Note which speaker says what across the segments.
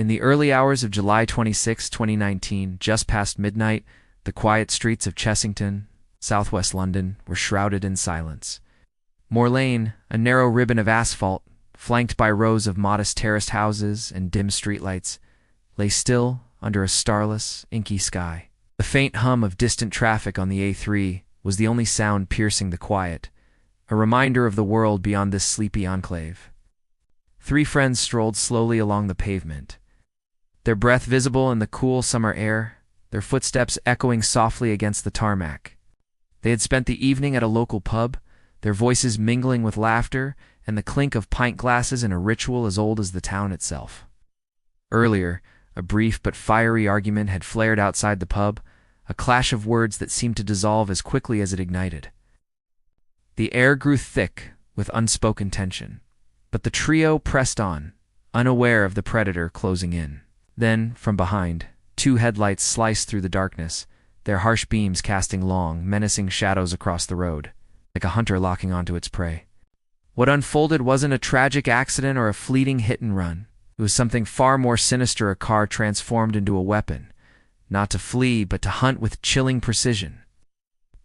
Speaker 1: In the early hours of July 26, 2019, just past midnight, the quiet streets of Chessington, southwest London, were shrouded in silence. Moor Lane, a narrow ribbon of asphalt, flanked by rows of modest terraced houses and dim streetlights, lay still under a starless, inky sky. The faint hum of distant traffic on the A3 was the only sound piercing the quiet, a reminder of the world beyond this sleepy enclave. Three friends strolled slowly along the pavement, their breath visible in the cool summer air, their footsteps echoing softly against the tarmac. They had spent the evening at a local pub, their voices mingling with laughter and the clink of pint glasses in a ritual as old as the town itself. Earlier, a brief but fiery argument had flared outside the pub, a clash of words that seemed to dissolve as quickly as it ignited. The air grew thick with unspoken tension, but the trio pressed on, unaware of the predator closing in. Then, from behind, two headlights sliced through the darkness, their harsh beams casting long, menacing shadows across the road, like a hunter locking onto its prey. What unfolded wasn't a tragic accident or a fleeting hit-and-run. It was something far more sinister, a car transformed into a weapon, not to flee, but to hunt with chilling precision.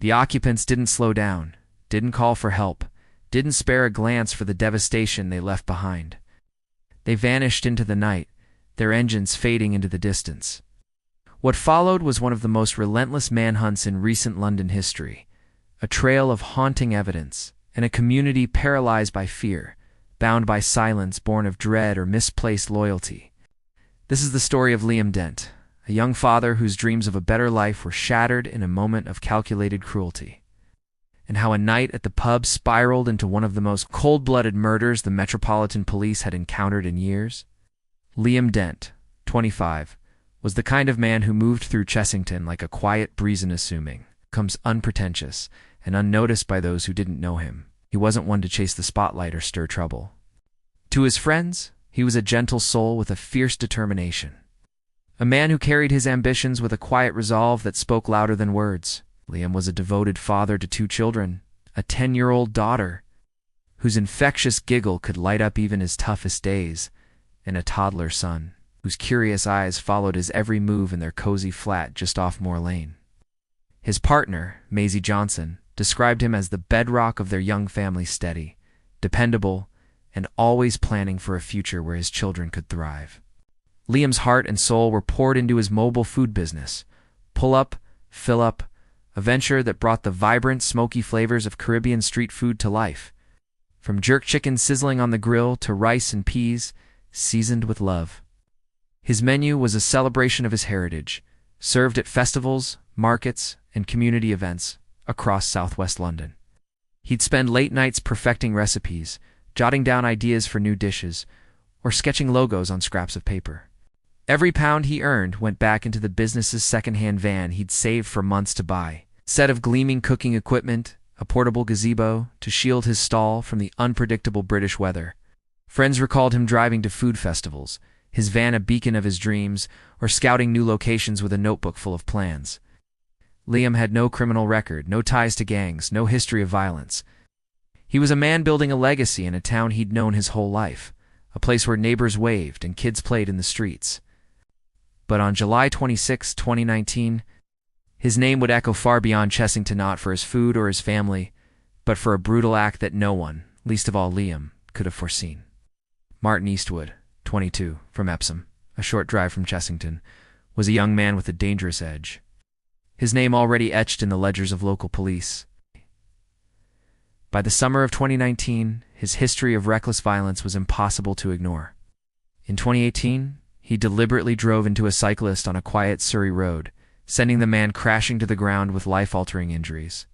Speaker 1: The occupants didn't slow down, didn't call for help, didn't spare a glance for the devastation they left behind. They vanished into the night, their engines fading into the distance. What followed was one of the most relentless manhunts in recent London history, a trail of haunting evidence, and a community paralyzed by fear, bound by silence born of dread or misplaced loyalty. This is the story of Liam Dent, a young father whose dreams of a better life were shattered in a moment of calculated cruelty, and how a night at the pub spiraled into one of the most cold-blooded murders the Metropolitan Police had encountered in years. Liam Dent, 25, was the kind of man who moved through Chessington like a quiet breeze, unassuming, comes unpretentious, and unnoticed by those who didn't know him. He wasn't one to chase the spotlight or stir trouble. To his friends, he was a gentle soul with a fierce determination. A man who carried his ambitions with a quiet resolve that spoke louder than words. Liam was a devoted father to two children, a 10-year-old daughter, whose infectious giggle could light up even his toughest days, and a toddler son, whose curious eyes followed his every move in their cozy flat just off Moor Lane. His partner, Maisie Johnson, described him as the bedrock of their young family, steady, dependable, and always planning for a future where his children could thrive. Liam's heart and soul were poured into his mobile food business, Pull Up, Fill Up, a venture that brought the vibrant, smoky flavors of Caribbean street food to life. From jerk chicken sizzling on the grill to rice and peas, seasoned with love. His menu was a celebration of his heritage, served at festivals, markets, and community events across southwest London. He'd spend late nights perfecting recipes, jotting down ideas for new dishes, or sketching logos on scraps of paper. Every pound he earned went back into the business's second-hand van he'd saved for months to buy. A set of gleaming cooking equipment, a portable gazebo to shield his stall from the unpredictable British weather. Friends recalled him driving to food festivals, his van a beacon of his dreams, or scouting new locations with a notebook full of plans. Liam had no criminal record, no ties to gangs, no history of violence. He was a man building a legacy in a town he'd known his whole life, a place where neighbors waved and kids played in the streets. But on July 26, 2019, his name would echo far beyond Chessington, not for his food or his family, but for a brutal act that no one, least of all Liam, could have foreseen. Martin Eastwood, 22, from Epsom, a short drive from Chessington, was a young man with a dangerous edge. His name already etched in the ledgers of local police. By the summer of 2019, his history of reckless violence was impossible to ignore. In 2018, he deliberately drove into a cyclist on a quiet Surrey road, sending the man crashing to the ground with life-altering injuries.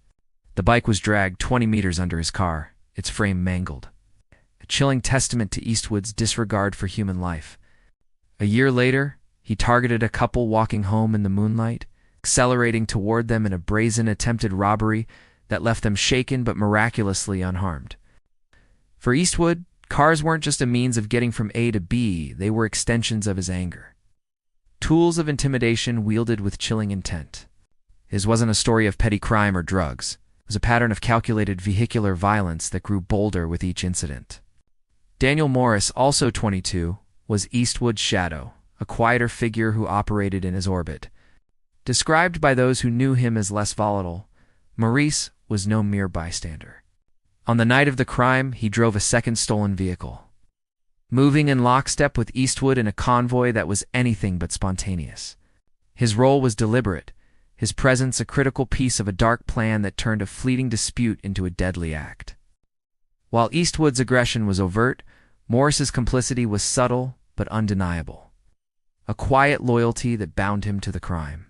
Speaker 1: The bike was dragged 20 meters under his car, its frame mangled. A chilling testament to Eastwood's disregard for human life. A year later, he targeted a couple walking home in the moonlight, accelerating toward them in a brazen attempted robbery that left them shaken but miraculously unharmed. For Eastwood, cars weren't just a means of getting from A to B, they were extensions of his anger. Tools of intimidation wielded with chilling intent. His wasn't a story of petty crime or drugs. It was a pattern of calculated vehicular violence that grew bolder with each incident. Daniel Morris, also 22, was Eastwood's shadow, a quieter figure who operated in his orbit. Described by those who knew him as less volatile, Maurice was no mere bystander. On the night of the crime, he drove a second stolen vehicle, moving in lockstep with Eastwood in a convoy that was anything but spontaneous. His role was deliberate, his presence a critical piece of a dark plan that turned a fleeting dispute into a deadly act. While Eastwood's aggression was overt, Morris's complicity was subtle but undeniable, a quiet loyalty that bound him to the crime.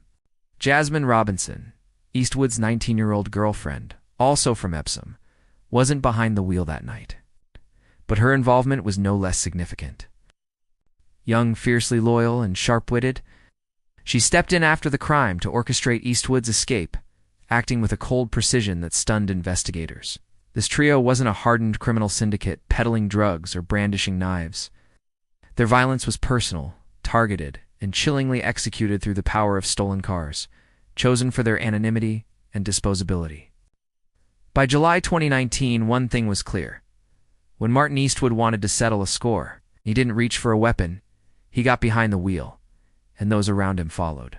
Speaker 1: Jasmine Robinson, Eastwood's 19-year-old girlfriend, also from Epsom, wasn't behind the wheel that night, but her involvement was no less significant. Young, fiercely loyal, and sharp-witted, she stepped in after the crime to orchestrate Eastwood's escape, acting with a cold precision that stunned investigators. This trio wasn't a hardened criminal syndicate peddling drugs or brandishing knives. Their violence was personal, targeted, and chillingly executed through the power of stolen cars, chosen for their anonymity and disposability. By July 2019, one thing was clear. When Martin Eastwood wanted to settle a score, he didn't reach for a weapon, he got behind the wheel, and those around him followed.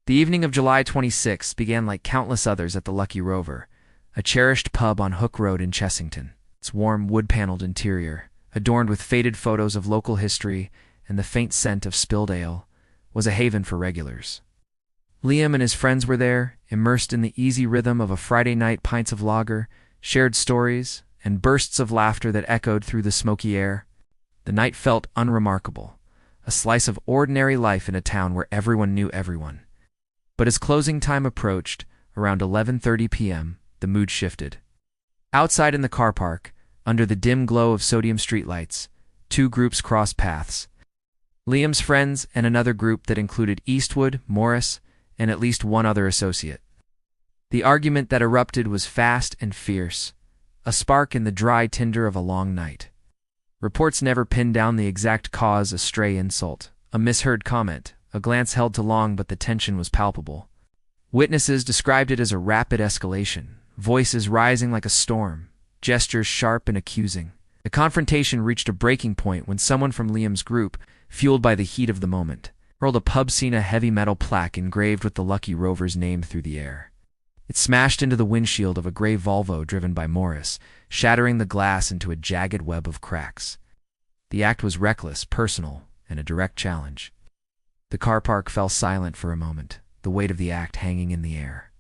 Speaker 1: The evening of July 26 began like countless others at the Lucky Rover, a cherished pub on Hook Road in Chessington. Its warm, wood-paneled interior, adorned with faded photos of local history and the faint scent of spilled ale, was a haven for regulars. Liam and his friends were there, immersed in the easy rhythm of a Friday night pints of lager, shared stories, and bursts of laughter that echoed through the smoky air. The night felt unremarkable, a slice of ordinary life in a town where everyone knew everyone. But as closing time approached, around 11:30 p.m., the mood shifted. Outside in the car park, under the dim glow of sodium streetlights, two groups crossed paths. Liam's friends and another group that included Eastwood, Morris, and at least one other associate. The argument that erupted was fast and fierce, a spark in the dry tinder of a long night. Reports never pinned down the exact cause: a stray insult, a misheard comment, a glance held too long, but the tension was palpable. Witnesses described it as a rapid escalation, voices rising like a storm, gestures sharp and accusing. The confrontation reached a breaking point when someone from Liam's group, fueled by the heat of the moment, hurled a pub scene heavy metal plaque engraved with the Lucky Rover's name through the air. It smashed into the windshield of a gray Volvo driven by Morris, shattering the glass into a jagged web of cracks. The act was reckless, personal, and a direct challenge. The car park fell silent for a moment, the weight of the act hanging in the air.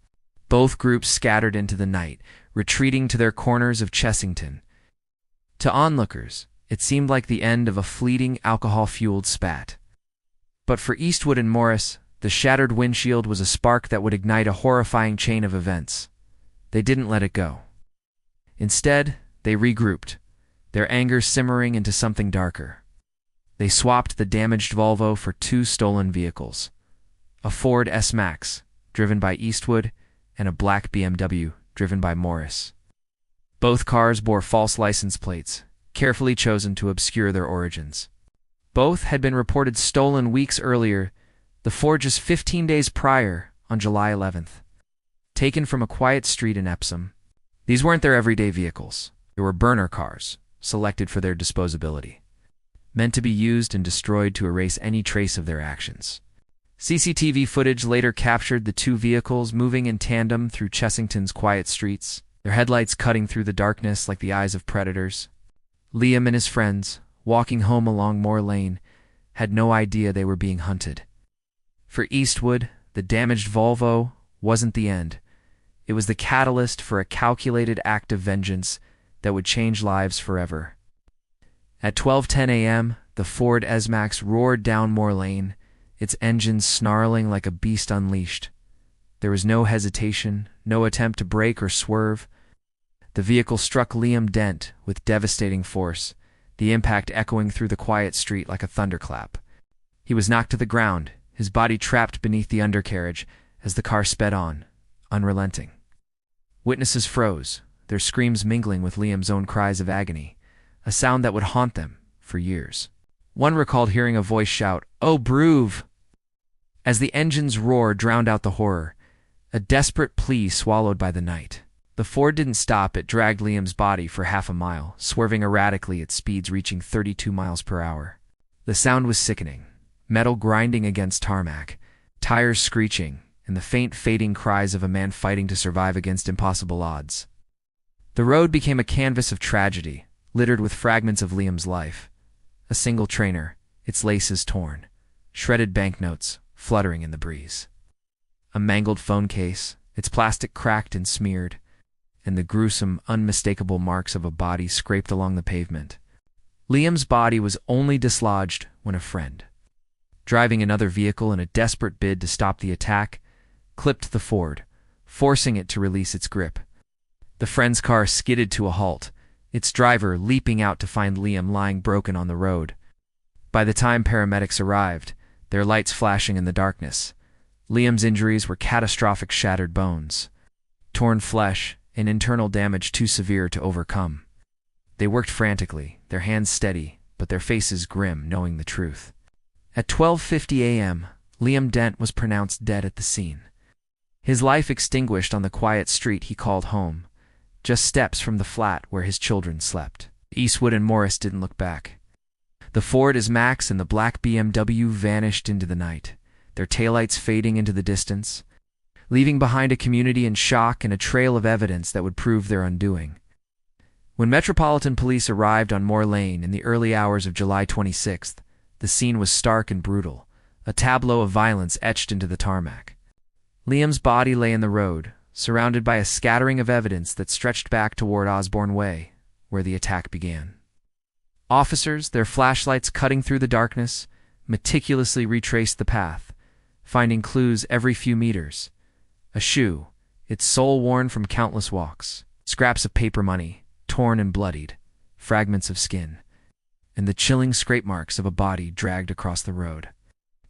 Speaker 1: Both groups scattered into the night, retreating to their corners of Chessington. To onlookers, it seemed like the end of a fleeting, alcohol-fueled spat. But for Eastwood and Morris, the shattered windshield was a spark that would ignite a horrifying chain of events. They didn't let it go. Instead, they regrouped, their anger simmering into something darker. They swapped the damaged Volvo for two stolen vehicles, a Ford S-Max, driven by Eastwood, and a black BMW, driven by Morris. Both cars bore false license plates, carefully chosen to obscure their origins. Both had been reported stolen weeks earlier, the Ford just 15 days prior, on July 11th. Taken from a quiet street in Epsom, these weren't their everyday vehicles. They were burner cars, selected for their disposability, meant to be used and destroyed to erase any trace of their actions. CCTV footage later captured the two vehicles moving in tandem through Chessington's quiet streets, their headlights cutting through the darkness like the eyes of predators. Liam and his friends, walking home along Moor Lane, had no idea they were being hunted. For Eastwood, the damaged Volvo wasn't the end. It was the catalyst for a calculated act of vengeance that would change lives forever. At 12:10 a.m., the Ford S-Max roared down Moor Lane, its engines snarling like a beast unleashed. There was no hesitation, no attempt to brake or swerve. The vehicle struck Liam Dent with devastating force, the impact echoing through the quiet street like a thunderclap. He was knocked to the ground, his body trapped beneath the undercarriage as the car sped on, unrelenting. Witnesses froze, their screams mingling with Liam's own cries of agony, a sound that would haunt them for years. One recalled hearing a voice shout, "Oh, Broove!" as the engine's roar drowned out the horror, a desperate plea swallowed by the night. The Ford didn't stop. It dragged Liam's body for half a mile, swerving erratically at speeds reaching 32 miles per hour. The sound was sickening, metal grinding against tarmac, tires screeching, and the faint fading cries of a man fighting to survive against impossible odds. The road became a canvas of tragedy, littered with fragments of Liam's life. A single trainer, its laces torn, shredded banknotes fluttering in the breeze. A mangled phone case, its plastic cracked and smeared, and the gruesome, unmistakable marks of a body scraped along the pavement. Liam's body was only dislodged when a friend, driving another vehicle in a desperate bid to stop the attack, clipped the Ford, forcing it to release its grip. The friend's car skidded to a halt, its driver leaping out to find Liam lying broken on the road. By the time paramedics arrived, their lights flashing in the darkness, Liam's injuries were catastrophic: shattered bones, torn flesh, and internal damage too severe to overcome. They worked frantically, their hands steady, but their faces grim, knowing the truth. At 12:50 a.m., Liam Dent was pronounced dead at the scene. His life extinguished on the quiet street he called home, just steps from the flat where his children slept. Eastwood and Morris didn't look back. The Ford Max and the black BMW vanished into the night, their taillights fading into the distance, leaving behind a community in shock and a trail of evidence that would prove their undoing. When Metropolitan Police arrived on Moore Lane in the early hours of July 26th, the scene was stark and brutal, a tableau of violence etched into the tarmac. Liam's body lay in the road, surrounded by a scattering of evidence that stretched back toward Osborne Way, where the attack began. Officers, their flashlights cutting through the darkness, meticulously retraced the path, finding clues every few meters. A shoe, its sole worn from countless walks, scraps of paper money, torn and bloodied, fragments of skin, and the chilling scrape marks of a body dragged across the road.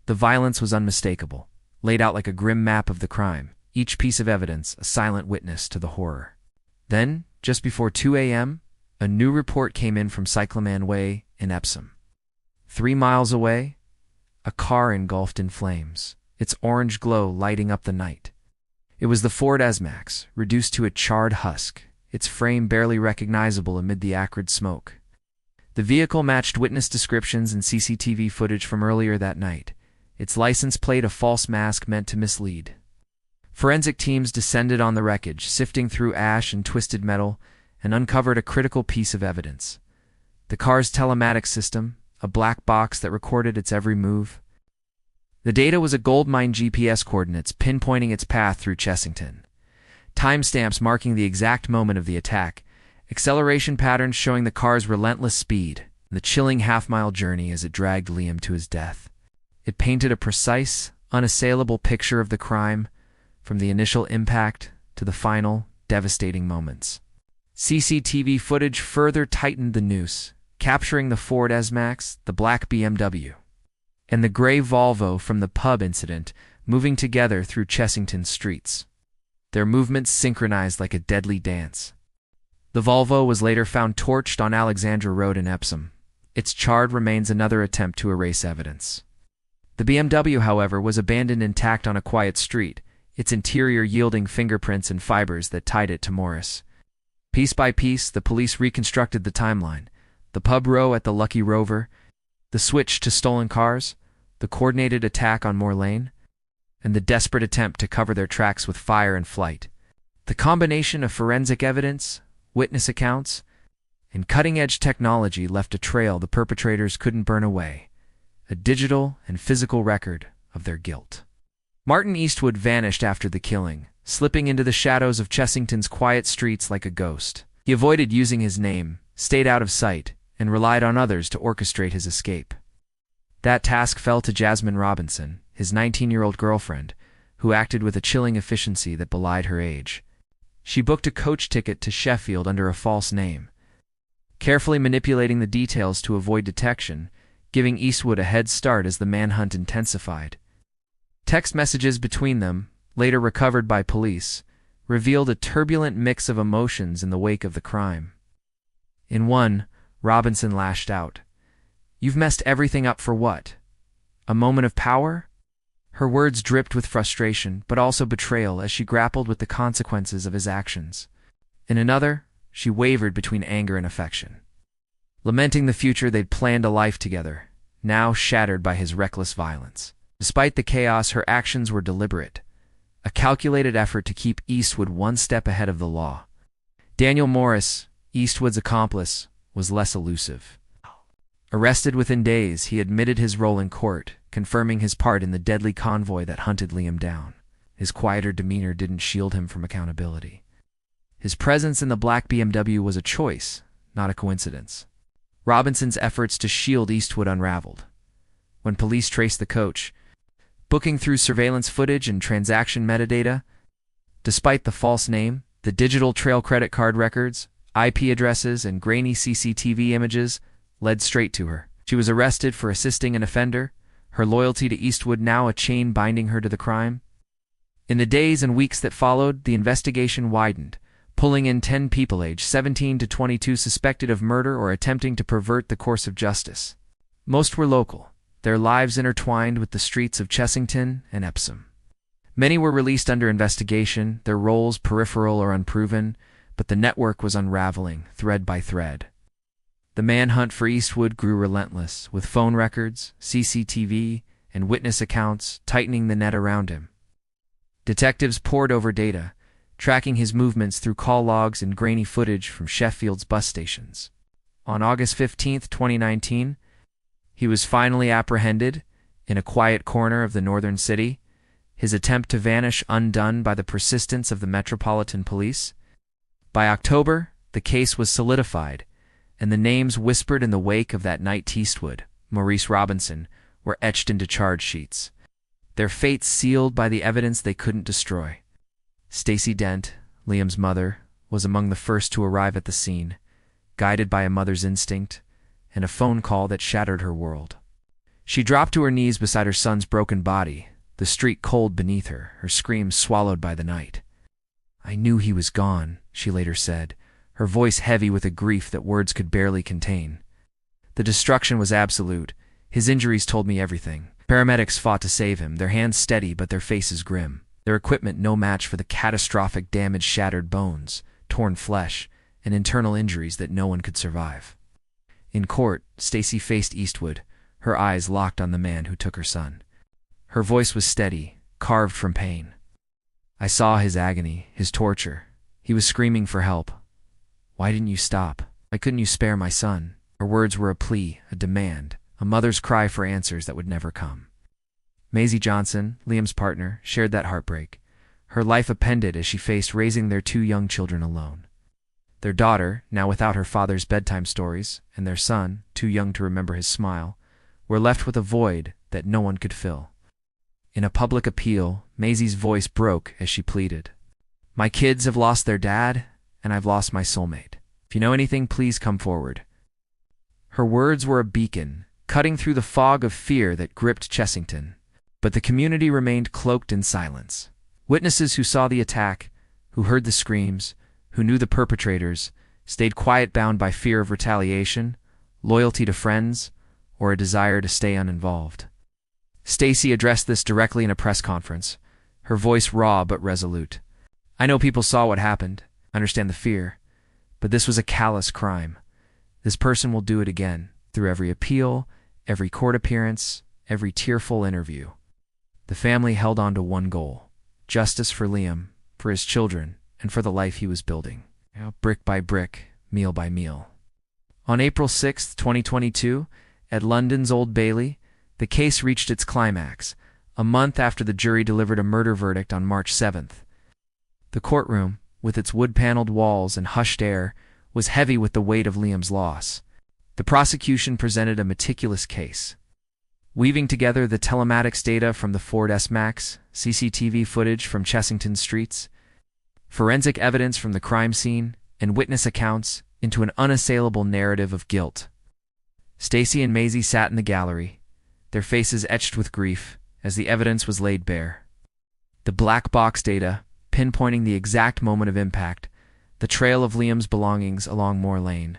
Speaker 1: The violence was unmistakable, laid out like a grim map of the crime, each piece of evidence a silent witness to the horror. Then, just before 2 a.m., a new report came in from Cyclaman Way in Epsom. 3 miles away, a car engulfed in flames, its orange glow lighting up the night. It was the Ford Max, reduced to a charred husk, its frame barely recognizable amid the acrid smoke. The vehicle matched witness descriptions and CCTV footage from earlier that night, its license plate a false mask meant to mislead. Forensic teams descended on the wreckage, sifting through ash and twisted metal, and uncovered a critical piece of evidence. The car's telematics system, a black box that recorded its every move. The data was a goldmine: GPS coordinates pinpointing its path through Chessington, timestamps marking the exact moment of the attack, acceleration patterns showing the car's relentless speed, and the chilling half-mile journey as it dragged Liam to his death. It painted a precise, unassailable picture of the crime, from the initial impact to the final, devastating moments. CCTV footage further tightened the noose, capturing the Ford Max, the black BMW, and the gray Volvo from the pub incident moving together through Chessington's streets. Their movements synchronized like a deadly dance. The Volvo was later found torched on Alexandra Road in Epsom, its charred remains another attempt to erase evidence. The BMW, however, was abandoned intact on a quiet street, its interior yielding fingerprints and fibers that tied it to Morris. Piece by piece, the police reconstructed the timeline: the pub row at the Lucky Rover, the switch to stolen cars, the coordinated attack on Moore Lane, and the desperate attempt to cover their tracks with fire and flight. The combination of forensic evidence, witness accounts, and cutting-edge technology left a trail the perpetrators couldn't burn away, a digital and physical record of their guilt. Martin Eastwood vanished after the killing, slipping into the shadows of Chessington's quiet streets like a ghost. He avoided using his name, stayed out of sight, and relied on others to orchestrate his escape. That task fell to Jasmine Robinson, his 19-year-old girlfriend, who acted with a chilling efficiency that belied her age. She booked a coach ticket to Sheffield under a false name, carefully manipulating the details to avoid detection, giving Eastwood a head start as the manhunt intensified. Text messages between them, later recovered by police, revealed a turbulent mix of emotions in the wake of the crime. In one, Robinson lashed out, "You've messed everything up for what? A moment of power?" Her words dripped with frustration, but also betrayal as she grappled with the consequences of his actions. In another, she wavered between anger and affection, lamenting the future they'd planned a life together, now shattered by his reckless violence. Despite the chaos, her actions were deliberate, a calculated effort to keep Eastwood one step ahead of the law. Daniel Morris, Eastwood's accomplice, was less elusive. Arrested within days, he admitted his role in court, confirming his part in the deadly convoy that hunted Liam down. His quieter demeanor didn't shield him from accountability. His presence in the black BMW was a choice, not a coincidence. Robinson's efforts to shield Eastwood unraveled. When police traced the coach, booking through surveillance footage and transaction metadata, despite the false name, the digital trail credit card records, IP addresses, and grainy CCTV images led straight to her. She was arrested for assisting an offender, her loyalty to Eastwood now a chain binding her to the crime. In the days and weeks that followed, the investigation widened, pulling in 10 people aged 17 to 22 suspected of murder or attempting to pervert the course of justice. Most were local, their lives intertwined with the streets of Chessington and Epsom. Many were released under investigation, their roles peripheral or unproven, but the network was unraveling, thread by thread. The manhunt for Eastwood grew relentless, with phone records, CCTV, and witness accounts tightening the net around him. Detectives pored over data, tracking his movements through call logs and grainy footage from Sheffield's bus stations. On August 15, 2019, he was finally apprehended in a quiet corner of the northern city, his attempt to vanish undone by the persistence of the Metropolitan Police. By October, the case was solidified, and the names whispered in the wake of that night Eastwood, Maurice Robinson, were etched into charge sheets, their fates sealed by the evidence they couldn't destroy. Stacy Dent, Liam's mother, was among the first to arrive at the scene, guided by a mother's instinct and a phone call that shattered her world. She dropped to her knees beside her son's broken body, the street cold beneath her, her screams swallowed by the night. "I knew he was gone," she later said, her voice heavy with a grief that words could barely contain. "The destruction was absolute. His injuries told me everything. Paramedics fought to save him, their hands steady but their faces grim, their equipment no match for the catastrophic damage, shattered bones, torn flesh, and internal injuries that no one could survive." In court, Stacy faced Eastwood, her eyes locked on the man who took her son. Her voice was steady, carved from pain. "I saw his agony, his torture. He was screaming for help. Why didn't you stop? Why couldn't you spare my son?" Her words were a plea, a demand, a mother's cry for answers that would never come. Maisie Johnson, Liam's partner, shared that heartbreak. Her life upended as she faced raising their 2 young children alone. Their daughter, now without her father's bedtime stories, and their son, too young to remember his smile, were left with a void that no one could fill. In a public appeal, Maisie's voice broke as she pleaded, "My kids have lost their dad, and I've lost my soulmate. If you know anything, please come forward." Her words were a beacon, cutting through the fog of fear that gripped Chessington. But the community remained cloaked in silence. Witnesses who saw the attack, who heard the screams, who knew the perpetrators, stayed quiet, bound by fear of retaliation, loyalty to friends, or a desire to stay uninvolved. Stacy addressed this directly in a press conference, her voice raw but resolute. "I know people saw what happened, understand the fear, but this was a callous crime. This person will do it again, through every appeal, every court appearance, every tearful interview." The family held on to one goal: justice for Liam, for his children, and for the life he was building, brick by brick, meal by meal. On April 6, 2022, at London's Old Bailey, the case reached its climax, a month after the jury delivered a murder verdict on March 7th. The courtroom, with its wood-paneled walls and hushed air, was heavy with the weight of Liam's loss. The prosecution presented a meticulous case, weaving together the telematics data from the Ford S-Max, CCTV footage from Chessington streets, forensic evidence from the crime scene, and witness accounts into an unassailable narrative of guilt. Stacy and Maisie sat in the gallery, their faces etched with grief as the evidence was laid bare. The black box data, pinpointing the exact moment of impact, the trail of Liam's belongings along Moore Lane,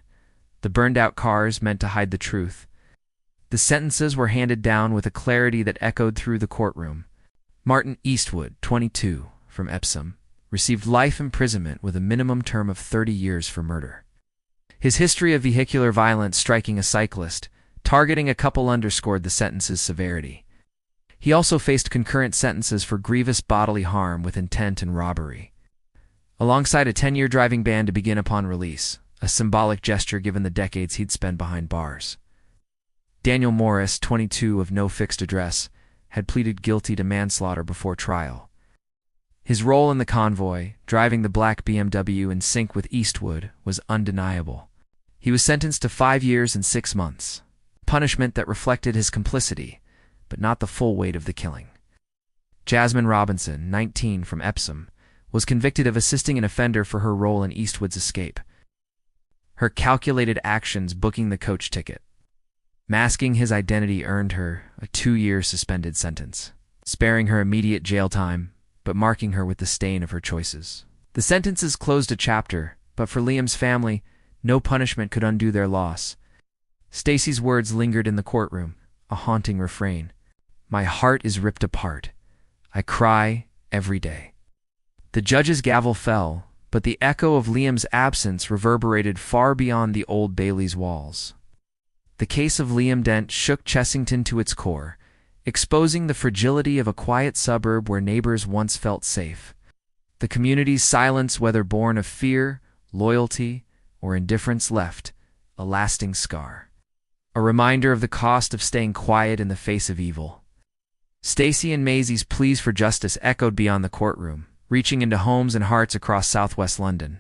Speaker 1: the burned-out cars meant to hide the truth. The sentences were handed down with a clarity that echoed through the courtroom. Martin Eastwood, 22, from Epsom, received life imprisonment with a minimum term of 30 years for murder. His history of vehicular violence striking a cyclist, Targeting a couple underscored the sentence's severity. He also faced concurrent sentences for grievous bodily harm with intent and robbery, alongside a 10-year driving ban to begin upon release, a symbolic gesture given the decades he'd spent behind bars. Daniel Morris, 22, of no fixed address, had pleaded guilty to manslaughter before trial. His role in the convoy, driving the black BMW in sync with Eastwood, was undeniable. He was sentenced to 5 years and 6 months, punishment that reflected his complicity, but not the full weight of the killing. Jasmine Robinson, 19, from Epsom, was convicted of assisting an offender for her role in Eastwood's escape. Her calculated actions booking the coach ticket, masking his identity, earned her a 2-year suspended sentence, sparing her immediate jail time, but marking her with the stain of her choices. The sentences closed a chapter, but for Liam's family, no punishment could undo their loss. Stacy's words lingered in the courtroom, a haunting refrain. "My heart is ripped apart. I cry every day." The judge's gavel fell, but the echo of Liam's absence reverberated far beyond the Old Bailey's walls. The case of Liam Dent shook Chessington to its core, exposing the fragility of a quiet suburb where neighbors once felt safe. The community's silence, whether born of fear, loyalty, or indifference, left a lasting scar, a reminder of the cost of staying quiet in the face of evil. Stacy and Maisie's pleas for justice echoed beyond the courtroom, reaching into homes and hearts across southwest London.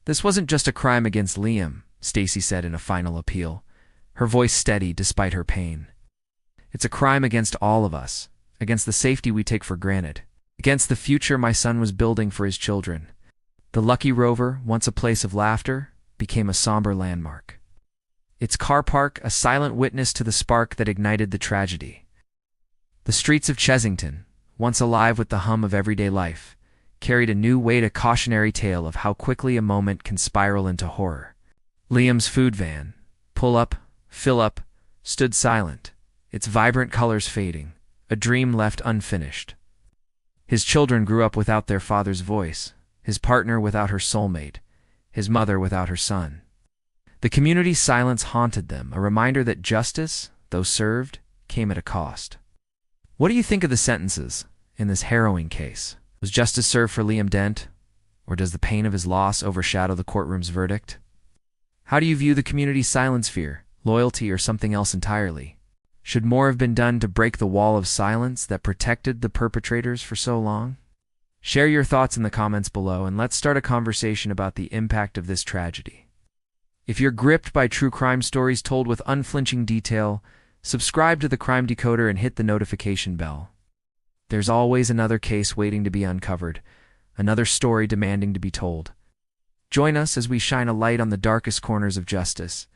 Speaker 1: "This wasn't just a crime against Liam," Stacy said in a final appeal, her voice steady despite her pain. "It's a crime against all of us, against the safety we take for granted, against the future my son was building for his children." The Lucky Rover, once a place of laughter, became a somber landmark. Its car park, a silent witness to the spark that ignited the tragedy. The streets of Chessington, once alive with the hum of everyday life, carried a new weight, a cautionary tale of how quickly a moment can spiral into horror. Liam's food van, pull up, fill up, stood silent, its vibrant colors fading, a dream left unfinished. His children grew up without their father's voice, his partner without her soulmate, his mother without her son. The community's silence haunted them, a reminder that justice, though served, came at a cost. What do you think of the sentences in this harrowing case? Was justice served for Liam Dent, or does the pain of his loss overshadow the courtroom's verdict? How do you view the community's silence? Fear, loyalty, or something else entirely? Should more have been done to break the wall of silence that protected the perpetrators for so long? Share your thoughts in the comments below, and let's start a conversation about the impact of this tragedy. If you're gripped by true crime stories told with unflinching detail, subscribe to the Crime Decoder and hit the notification bell. There's always another case waiting to be uncovered, another story demanding to be told. Join us as we shine a light on the darkest corners of justice.